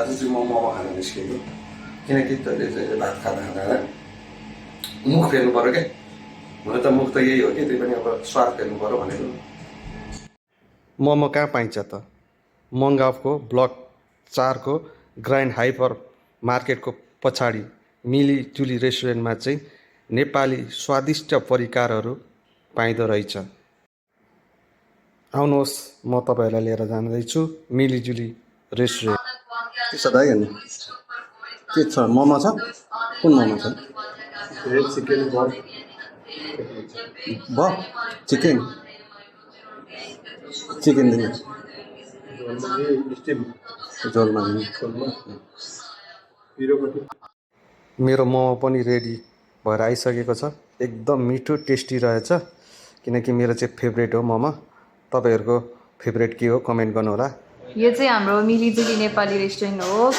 आज चाहिँ म मोमो खान निस्केको किनकि तैँले चाहिँ भात खाँदा खाँदा मुख फेर्नु पऱ्यो क्या हुन त मुख त यही हो कि त्यही पनि अब स्वाद फेर्नु पऱ्यो भनेको मोमो कहाँ पाइन्छ त मङ्गाफको ब्लक 4 को ग्रान्ड हाइपर मार्केटको पछाडि मिलीजुली रेस्टुरेन्टमा चाहिँ नेपाली स्वादिष्ट परिकारहरू पाइँदो रहेछ आउनुहोस् म तपाईँहरूलाई लिएर जाँदैछु मिलीजुली रेस्टुरेन्ट के छ दाइ अनि के छ मोमो छ कुन मोमो छ चिकन भ चिकन चिकन दिनु झोलमा मेरो मोमो पनि रेडी भएर आइसकेको छ एकदम मिठो टेस्टी रहेछ किनकि मेरो चाहिँ फेभरेट हो मोमो तपाईँहरूको फेभरेट के हो कमेन्ट गर्नुहोला यो चाहिँ हाम्रो मिलीजुली नेपाली रेस्टुरेन्ट हो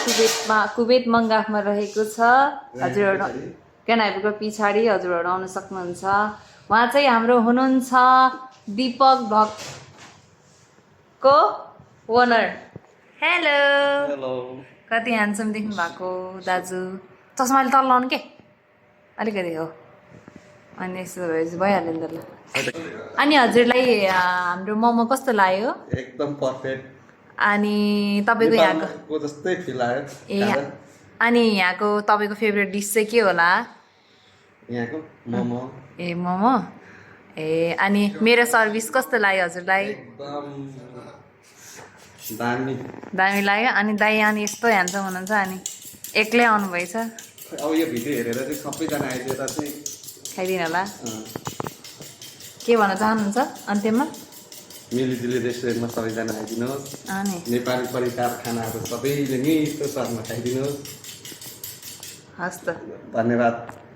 कुवेत मङ्गाफमा रहेको छ हजुरहरू क्यान हाइपको पछाडि हजुरहरू आउन सक्नुहुन्छ उहाँ चाहिँ हाम्रो हुनुहुन्छ दीपक भक्तको ओनर हेलो कति ह्यान्डसम देख्नु भएको दाजु चस्माले तल लाउनु के अलिकति हो अनि यस्तो भएपछि भइहाल्यो नि त ल अनि हजुरलाई हाम्रो मोमो कस्तो लाग्यो एकदम पर्फेक्ट अनि तपाईँको यहाँको जस्तै फिल आयो ए अनि यहाँको तपाईँको फेभरेट डिस चाहिँ के होला यहाँको मोमो ए मोमो ए अनि मेरो सर्भिस कस्तो लाग्यो हजुरलाई एकदम दामी दामी लाग्यो अनि दाइ अनि यस्तो ह्यान्डसम हुनुहुन्छ अनि एक्लै आउनुभएछ अब यो भिडियो हेरेर चाहिँ सबैजना आइदिएर चाहिँ खाइदिनु होला के भन्न चाहनुहुन्छ अन्त्यमा मिलीजुली रेस्टुरेन्टमा सबैजना आइदिनुहोस् अनि नेपाली परिकार खानाहरू सबैले मिठो स्वादमा खाइदिनुहोस् हस् त धन्यवाद